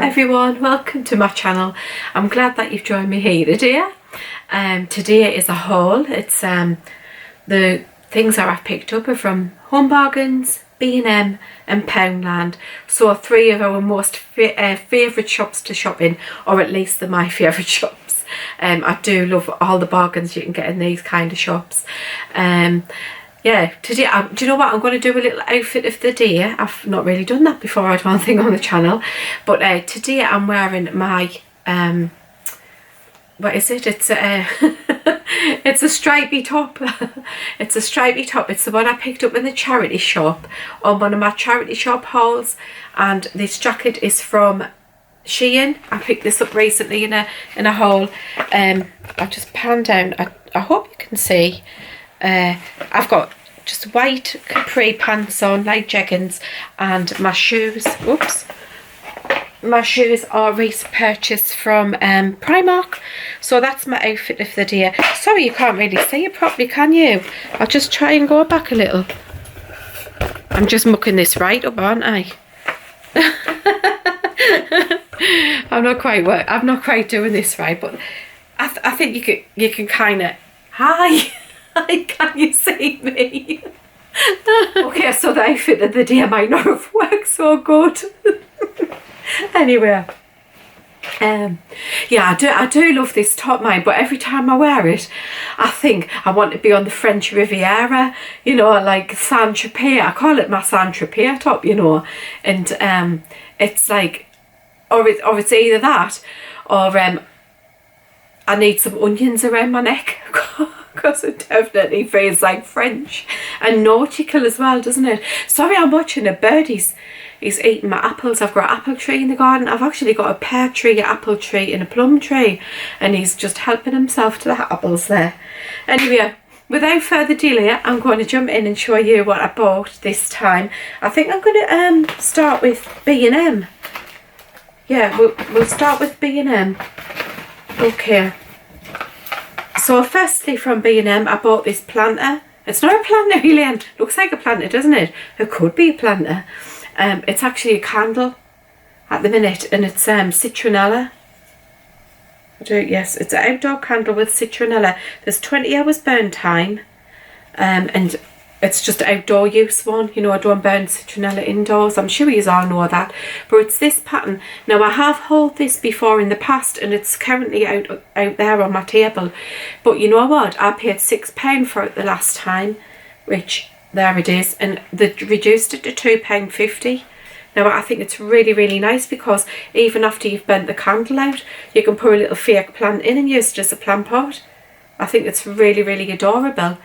everyone, welcome to my channel. I'm glad that you've joined me here today. Today is a haul. It's the things that I've picked up are from Home Bargains, B&M and Poundland. So three of our most favourite shops to shop in, or at least they're my favourite shops. I do love all the bargains you can get in these kind of shops. Yeah, today, do you know what, I'm going to do a little outfit of the day. I've not really done that before, I don't think, on the channel. But today I'm wearing my, what is it? It's a, it's a stripy top. It's a stripy top. It's the one I picked up in the charity shop, on one of my charity shop hauls. And this jacket is from Shein. I picked this up recently in a haul. I'll just pan down. I hope you can see. I've got just white capri pants on, light jeggings, and my shoes. Oops. My shoes are recent purchase from Primark. So that's my outfit of the day. Sorry, you can't really see it properly, can you? I'll just try and go back a little. I'm just mucking this right up, aren't I? I'm not quite doing this right, but I think you can kind of. Hi. Can you see me? Okay, so the outfit of the day might not have worked so good. Anyway, yeah, I do love this top, mine, but every time I wear it, I think I want to be on the French Riviera, you know, like Saint-Tropez. I call it my Saint-Tropez top, you know, and it's like, or it's either that, or I need some onions around my neck. Because it definitely feels like French and nautical as well, doesn't it? Sorry, I'm watching a bird. He's eating my apples. I've got an apple tree in the garden. I've actually got a pear tree, an apple tree and a plum tree, and he's just helping himself to the apples there. Anyway, without further delay, I'm going to jump in and show you what I bought this time. I think I'm going to start with B&M. Yeah, we'll start with B&M. Okay. So firstly, from B&M, I bought this planter. It's not a planter, really. Looks like a planter, doesn't it? It could be a planter. It's actually a candle at the minute, and it's citronella. Yes, it's an outdoor candle with citronella. There's 20 hours burn time, and it's just an outdoor use one. You know, I don't burn citronella indoors. I'm sure you all know that. But it's this pattern. Now, I have hauled this before in the past, and it's currently out there on my table. But you know what? I paid £6 for it the last time, which, there it is. And they reduced it to £2.50. Now, I think it's really, really nice, because even after you've burnt the candle out, you can put a little fake plant in and use it as a plant pot. I think it's really, really adorable.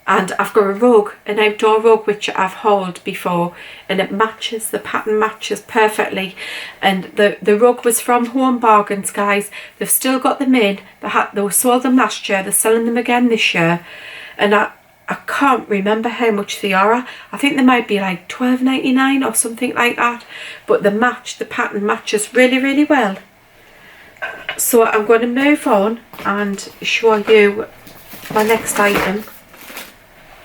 And I've got a rug, an outdoor rug, which I've hauled before, and it matches, the pattern matches perfectly. And the rug was from Home Bargains, guys. They've still got them in. They sold them last year. They're selling them again this year. And I can't remember how much they are. I think they might be like $12.99 or something like that. But the pattern matches really, really well. So I'm going to move on and show you my next item.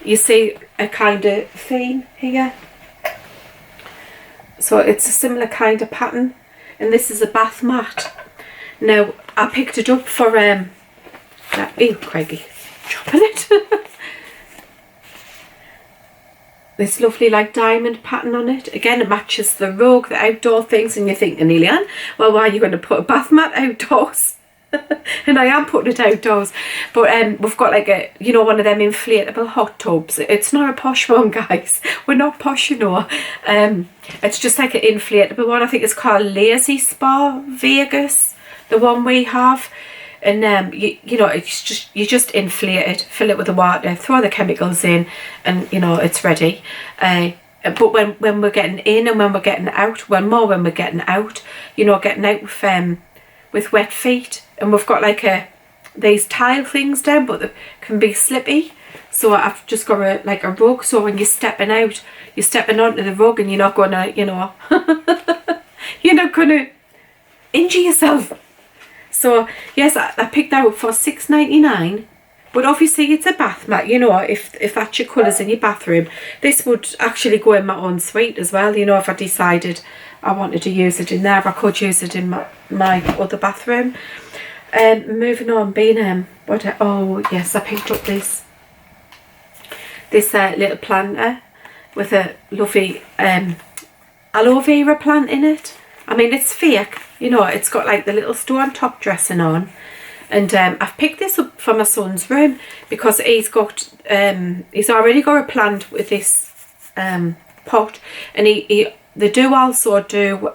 You see a kind of theme here. So it's a similar kind of pattern, and this is a bath mat. Now, I picked it up for ew, Craigie, dropping it. This lovely like diamond pattern on it. Again, it matches the rug, the outdoor things, and you're thinking, Eliane, well, why are you going to put a bath mat outdoors? And I am putting it outdoors, but we've got like a, you know, one of them inflatable hot tubs. It's not a posh one, guys. We're not posh, you know. It's just like an inflatable one. I think it's called Lazy Spa Vegas, the one we have. And you know, it's just, you just inflate it, fill it with the water, throw the chemicals in, and you know, it's ready. But when we're getting in and when we're getting out, well, more when we're getting out, you know, getting out with wet feet. And we've got like these tile things down, but they can be slippy. So I've just got a rug. So when you're stepping out, you're stepping onto the rug, and you're not gonna, you know, you're not gonna injure yourself. So yes, I picked that up for £6.99. But obviously it's a bath mat, you know, if that's your colours in your bathroom. This would actually go in my own suite as well, you know, if I decided I wanted to use it in there, I could use it in my other bathroom. Moving on, oh yes, I picked up this little planter with a lovely aloe vera plant in it. I mean, it's fake, you know, it's got like the little stone top dressing on. And I've picked this up for my son's room because he's already got a plant with this pot, and they do also do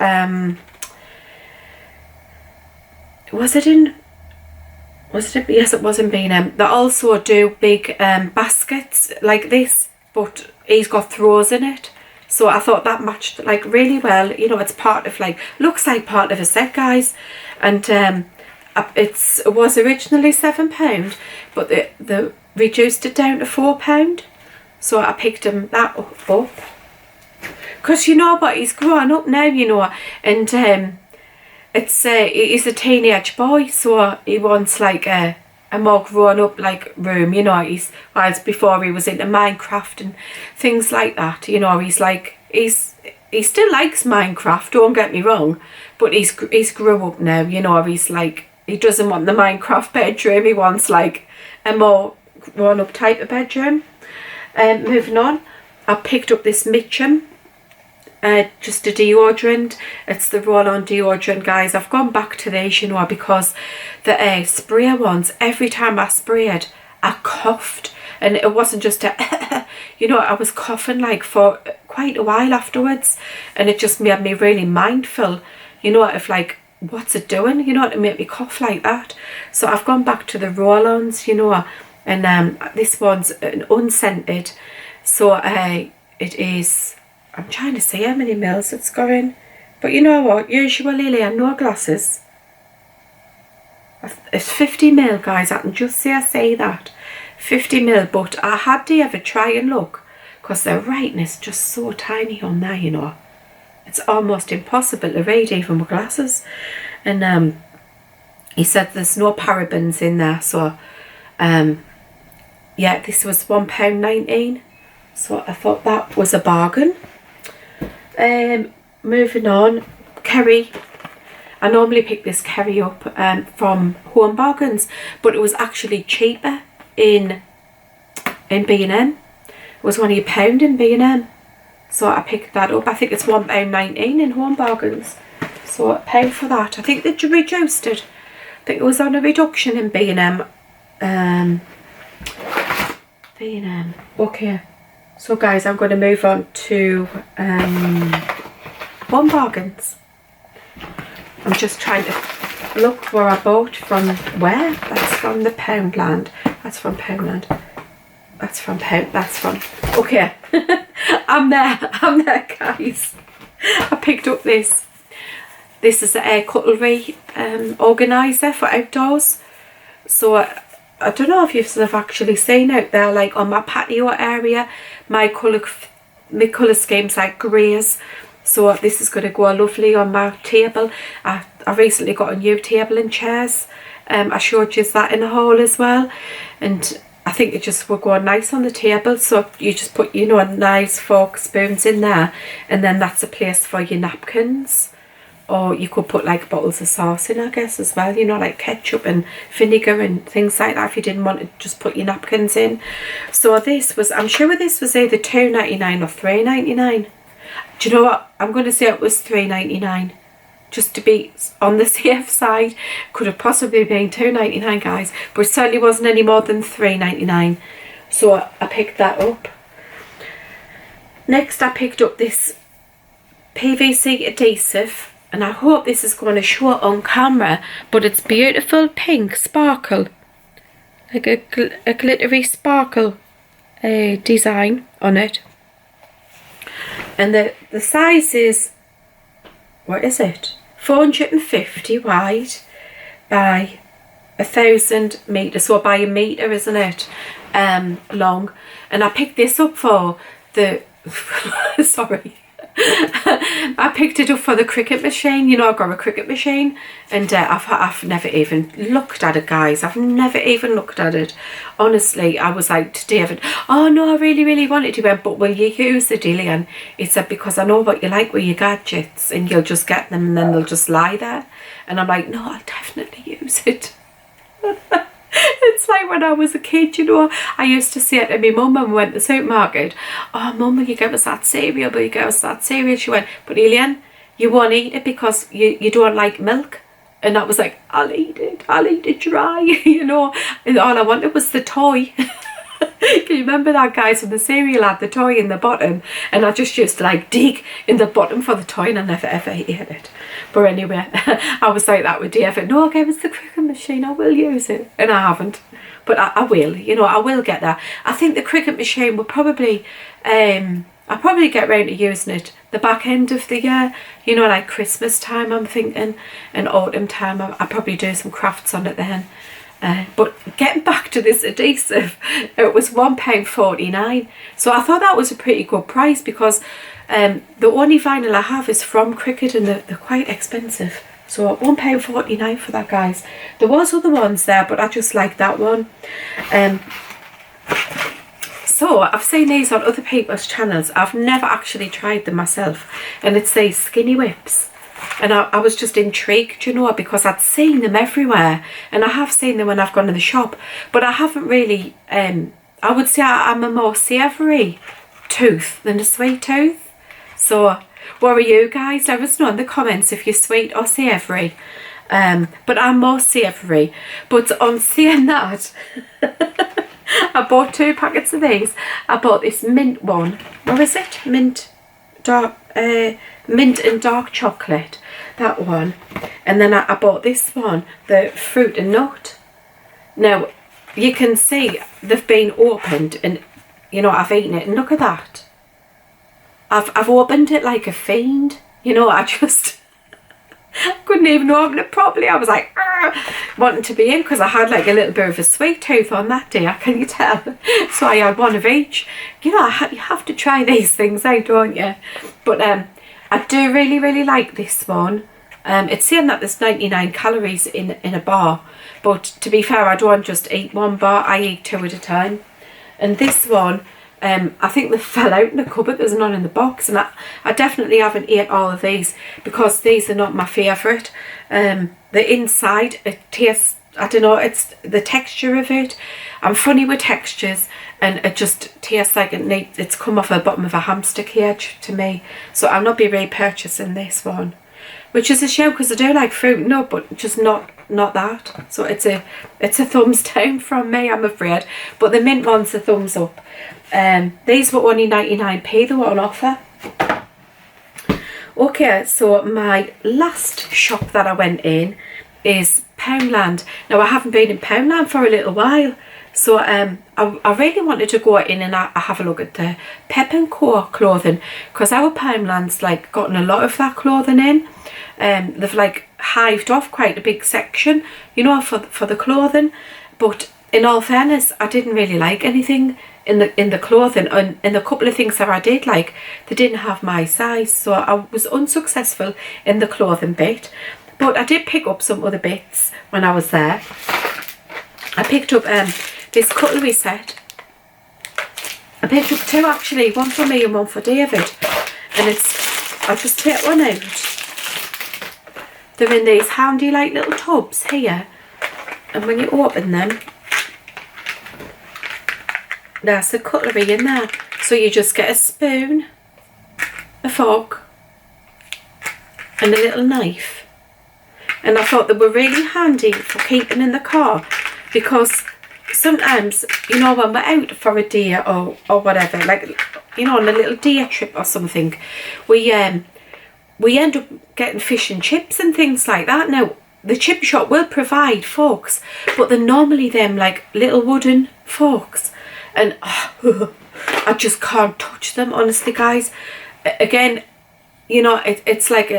yes, it was in B&M. They also do big baskets like this, but he's got throws in it. So I thought that matched like really well. You know, it's part of like, looks like part of a set, guys. And it was originally £7, but they reduced it down to £4. So I picked him that up. Because you know what, he's grown up now, you know, and he's a teenage boy, so he wants like a more grown up like room, you know. Whereas before he was into Minecraft and things like that, you know. He still likes Minecraft, don't get me wrong, but he's grew up now, you know. He doesn't want the Minecraft bedroom, he wants like a more grown up type of bedroom. Moving on, I picked up this Mitchum. Just a deodorant. It's the roll-on deodorant, guys. I've gone back to these, you know, because the sprayer ones, every time I sprayed I coughed, and it wasn't just a you know, I was coughing like for quite a while afterwards, and it just made me really mindful, you know, of like, what's it doing, you know, to make me cough like that. So I've gone back to the roll-ons, you know, and this one's an unscented, so it is, I'm trying to see how many mils it's going, but you know what, usually Lily, no glasses. It's 50ml, guys. I can just say that 50ml, but I had to ever try and look because the writing is just so tiny on there, you know. It's almost impossible to read even with glasses. And he said there's no parabens in there, so yeah, this was £1.19, so I thought that was a bargain. Moving on, Kerry. I normally pick this Kerry up from Home Bargains, but it was actually cheaper in B&M. It was only £1 in B&M, so I picked that up. I think it's £1.19 in Home Bargains, so I paid for that. I think they reduced it. I think it was on a reduction in B&M. B&M. Okay. So guys, I'm going to move on to Home Bargains. I'm just trying to look where I bought from. Where? That's from the Poundland. That's from Poundland. That's from okay. I'm there guys. I picked up this. This is a cutlery organiser for outdoors. So I don't know if you've actually seen out there, like on my patio area, my colour scheme's like greys, so this is going to go lovely on my table. I recently got a new table and chairs. I showed you that in the haul as well, and I think it just will go nice on the table. So you just put, you know, knives, forks, spoons in there, and then that's a place for your napkins. Or you could put like bottles of sauce in, I guess, as well, you know, like ketchup and vinegar and things like that if you didn't want to just put your napkins in. So this was, I'm sure this was either £2.99 or £3.99. Do you know what? I'm going to say it was £3.99. Just to be on the safe side. Could have possibly been £2.99, guys. But it certainly wasn't any more than £3.99. So I picked that up. Next I picked up this PVC adhesive. And I hope this is going to show it on camera, but it's beautiful pink sparkle, like a glittery sparkle design on it. And the size is, what is it? 450 wide by 1,000 metres, so by a metre, isn't it? Long. And I picked this up for the sorry. I picked it up for the cricket machine. You know, I've got a cricket machine, and I've never even looked at it, guys. I've never even looked at it. Honestly, I was like to David, oh no, I really, really wanted to. He went, but will you use it, Dillian? He said, because I know what you like with your gadgets, and you'll just get them and then they'll just lie there. And I'm like, no, I'll definitely use it. It's like when I was a kid, you know, I used to say it to my mum when we went to the supermarket, oh mum, will you give us that cereal, will you give us that cereal? She went, but Elian, you won't eat it because you don't like milk. And I was like, I'll eat it dry. You know, and all I wanted was the toy. Can you remember that, guys, when the cereal had the toy in the bottom, and I just used to like dig in the bottom for the toy, and I never ever ate it. But anyway, I was like that with David, no, give us the cricket machine, I will use it. And I haven't, but I will, you know, I will get that. I think the cricket machine will probably I'll probably get round to using it the back end of the year, you know, like Christmas time I'm thinking, and autumn time. I'll probably do some crafts on it then. But getting back to this adhesive, it was £1.49, so I thought that was a pretty good price, because the only vinyl I have is from Cricket, and they're quite expensive. So £1.49 for that, guys. There was other ones there, but I just like that one. So I've seen these on other people's channels. I've never actually tried them myself, and it's these skinny whips. And I was just intrigued, you know, because I'd seen them everywhere, and I have seen them when I've gone to the shop, but I haven't really, I would say I'm a more savoury tooth than a sweet tooth. So what are you guys? Let us know in the comments if you're sweet or savoury. But I'm more savoury. But on seeing that, I bought 2 packets of these. I bought this mint one. What is it? Mint and dark chocolate, that one. And then I bought this one, the fruit and nut. Now you can see they've been opened, and you know, I've eaten it, and look at that. I've opened it like a fiend, you know. I just couldn't even open it properly. I was like wanting to be in, because I had like a little bit of a sweet tooth on that day, can you tell? So I had one of each. You know, you have to try these things out, don't you? But I do really, really like this one. It's saying that there's 99 calories in a bar, but to be fair, I don't just eat one bar, I eat 2 at a time. And this one, I think they fell out in the cupboard, there's none in the box, and I definitely haven't ate all of these, because these are not my favourite. The inside, it tastes, I don't know, it's the texture of it. I'm funny with textures, and it just tastes like it's come off the bottom of a hamster cage to me. So I'll not be repurchasing this one, which is a shame, because I do like fruit and nut, but just not that. So it's a thumbs down from me, I'm afraid. But the mint one's a thumbs up. These were only 99p, they were on offer. Okay, so my last shop that I went in is Poundland. Now I haven't been in Poundland for a little while, so I really wanted to go in and I have a look at the Pep & Co clothing, because our Poundland's like gotten a lot of that clothing in. They've like hived off quite a big section, you know, for the clothing. But in all fairness, I didn't really like anything in the clothing, and the couple of things that I did like, they didn't have my size, so I was unsuccessful in the clothing bit. But I did pick up some other bits when I was there. I picked up this cutlery set. I picked up 2 actually, one for me and one for David. And I'll just take one out. They're in these handy like little tubs here. And when you open them, there's the cutlery in there. So you just get a spoon, a fork, and a little knife. And I thought they were really handy for keeping in the car, because sometimes, you know, when we're out for a day or whatever, like, you know, on a little day trip or something, we end up getting fish and chips and things like that. Now, the chip shop will provide forks, but they're normally them like little wooden forks, and I just can't touch them, honestly, guys. Again, you know, it's like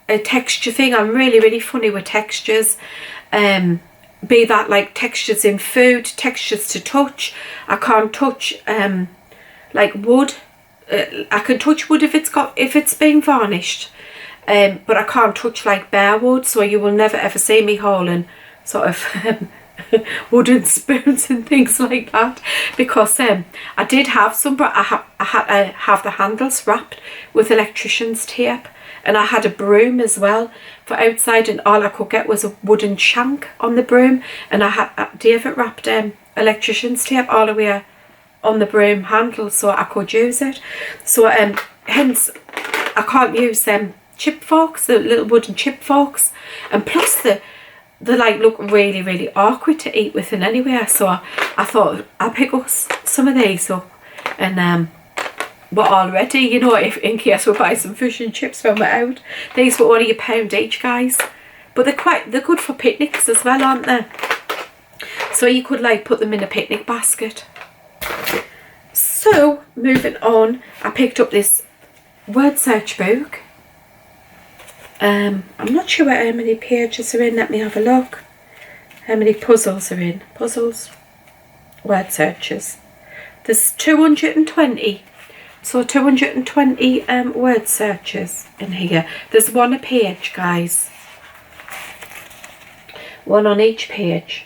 a texture thing. I'm really, really funny with textures. Be that like textures in food, textures to touch. I can't touch like wood, I can touch wood if it's been varnished, but I can't touch like bare wood, so you will never ever see me hauling sort of wooden spoons and things like that, because I did have some, but I had to have the handles wrapped with electrician's tape, and I had a broom as well for outside, and all I could get was a wooden shank on the broom, and I had David wrapped electrician's tape all the way on the broom handle so I could use it. So hence I can't use chip forks, the little wooden chip forks, and plus they like look really, really awkward to eat with in anywhere. So I thought I'll pick up some of these up, and we're all ready, you know, if in case we buy some fish and chips when we're out. These were only £1 each, guys, but they're good for picnics as well, aren't they? So you could like put them in a picnic basket. So moving on, I picked up this word search book. I'm not sure how many pages are in. Let me have a look. How many puzzles are in? Puzzles, word searches. There's 220. So 220 word searches in here. There's one a page, guys. One on each page.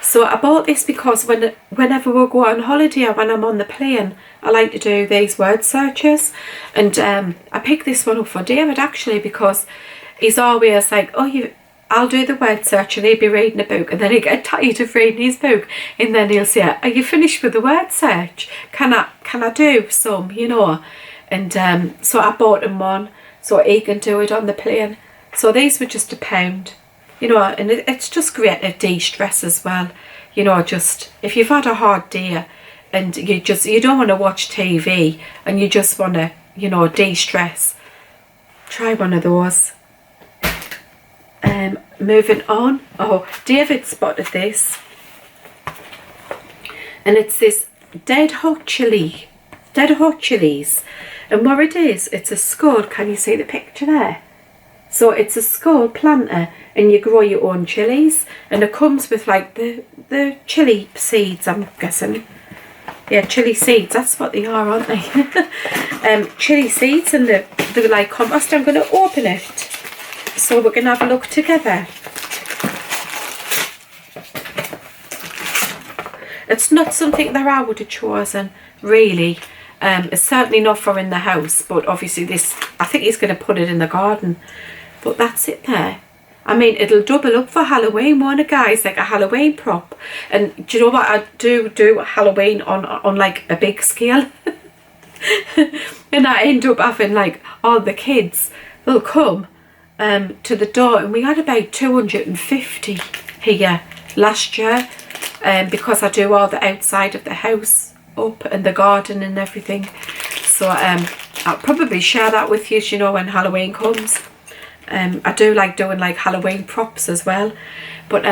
So I bought this because whenever we go on holiday or when I'm on the plane, I like to do these word searches. And I picked this one up for David actually, because he's always like, oh, I'll do the word search, and he'll be reading a book, and then he'll get tired of reading his book, and then he'll say, are you finished with the word search? Can I do some, you know? And so I bought him one so he can do it on the plane. So these were just £1. You know, and it's just great to de-stress as well. You know, just if you've had a hard day and you don't want to watch TV and you just want to, you know, de-stress, try one of those. Moving on. Oh, David spotted this, and it's this dead hot chilies. And what it is, it's a skull. Can you see the picture there? So it's a skull planter, and you grow your own chilies, and it comes with like the chili seeds, I'm guessing. Yeah, chili seeds, that's what they are, aren't they? Chili seeds, and they're like compost. I'm going to open it so we're going to have a look together. It's not something that I would have chosen, really. It's certainly not for in the house, but obviously this, I think he's going to put it in the garden. But that's it there. I mean, it'll double up for Halloween, won't it, guys? Like a Halloween prop. And do you know what? I do Halloween on like a big scale. And I end up having like all the kids, they'll come to the door. And we had about 250 here last year, because I do all the outside of the house up and the garden and everything. So I'll probably share that with you, you know, when Halloween comes. I do like doing like Halloween props as well, but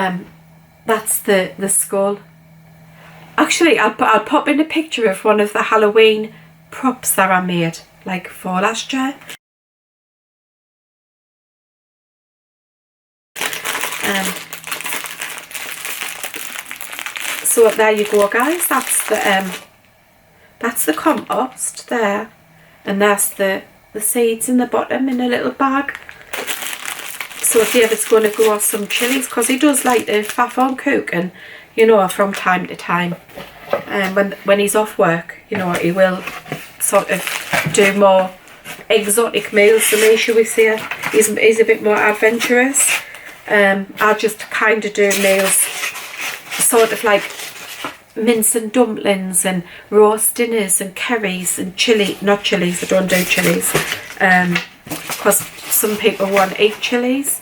that's the skull. Actually, I'll pop in a picture of one of the Halloween props that I made like for last year. So there you go, guys. That's the compost there, and that's the seeds in the bottom in a little bag. So David's going to grow some chilies, because he does like to faff on cooking, you know, from time to time. And when he's off work, you know, he will sort of do more exotic meals than me, shall we say. He's a bit more adventurous. I just kind of do meals sort of like mince and dumplings and roast dinners and curries and not chilies, I don't do chilies, because some people won't eat chilies,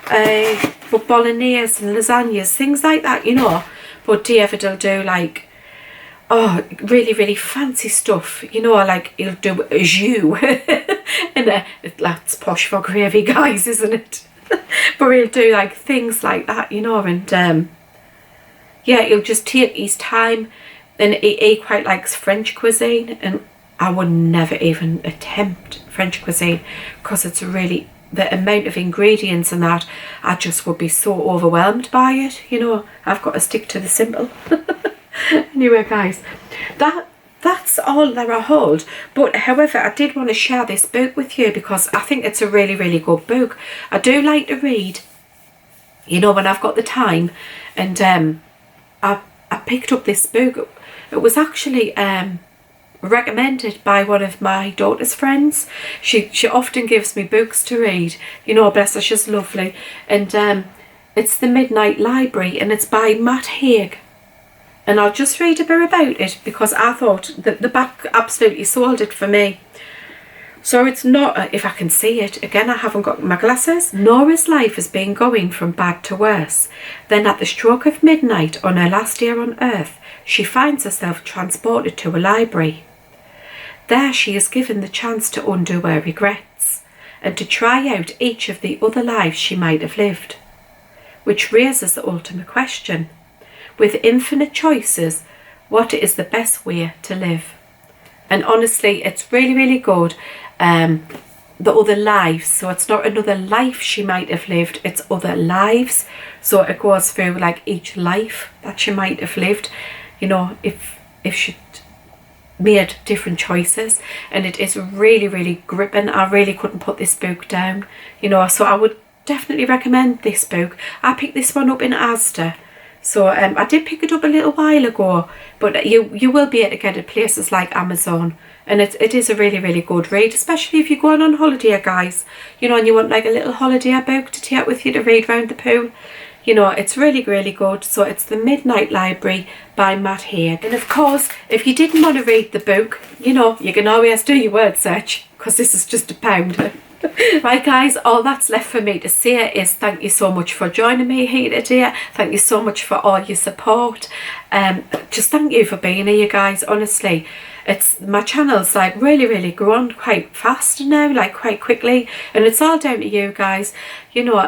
but bolognese and lasagnas, things like that, you know. But David will do like, oh, really, really fancy stuff, you know, like he'll do a jus. And that's posh for gravy, guys, isn't it? But he'll do like things like that, you know, and yeah, he'll just take his time. And he quite likes French cuisine, and I would never even attempt French cuisine, because it's really, the amount of ingredients and that, I just would be so overwhelmed by it, you know. I've got to stick to the simple. Anyway, guys, that's all that I hold. But however, I did want to share this book with you because I think it's a really, really good book. I do like to read, you know, when I've got the time. And I picked up this book. It was actually recommended by one of my daughter's friends. She often gives me books to read, you know, bless her, she's lovely. And it's The Midnight Library, and it's by Matt Haig. And I'll just read a bit about it because I thought that the back absolutely sold it for me. So it's not, if I can see it, again I haven't got my glasses. Nora's life has been going from bad to worse. Then at the stroke of midnight on her last year on Earth, she finds herself transported to a library. There she is given the chance to undo her regrets and to try out each of the other lives she might have lived. Which raises the ultimate question. With infinite choices, what is the best way to live? And honestly, it's really, really good. The other lives, so it's not another life she might have lived, it's other lives. So it goes through like each life that she might have lived, you know, if she'd made different choices. And it is really, really gripping. I really couldn't put this book down, you know, so I would definitely recommend this book. I picked this one up in Asda. So I did pick it up a little while ago, but you will be able to get it places like Amazon. And it is a really, really good read, especially if you're going on holiday, guys. You know, and you want like a little holiday book to take with you to read round the pool. You know, it's really, really good. So it's The Midnight Library by Matt Haig. And of course, if you didn't want to read the book, you know, you can always do your word search because this is just £1. Right guys, all that's left for me to say is thank you so much for joining me here today. Thank you so much for all your support. Just thank you for being here, guys. Honestly, my channel's like really, really grown quite fast now, like quite quickly, and it's all down to you guys, you know,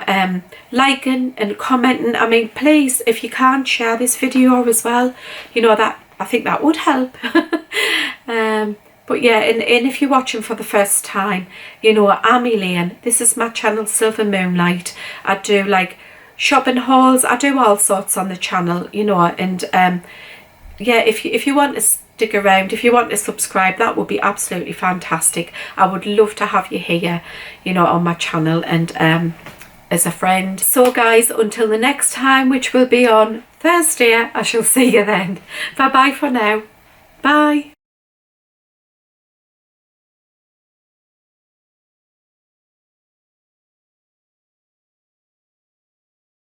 liking and commenting. I mean, please, if you can, share this video as well, you know, that I think that would help. But yeah, and if you're watching for the first time, you know, I'm Elaine. This is my channel, Silver Moonlight. I do like shopping hauls. I do all sorts on the channel, you know. And yeah, if you want to stick around, if you want to subscribe, that would be absolutely fantastic. I would love to have you here, you know, on my channel and as a friend. So guys, until the next time, which will be on Thursday, I shall see you then. Bye bye for now. Bye.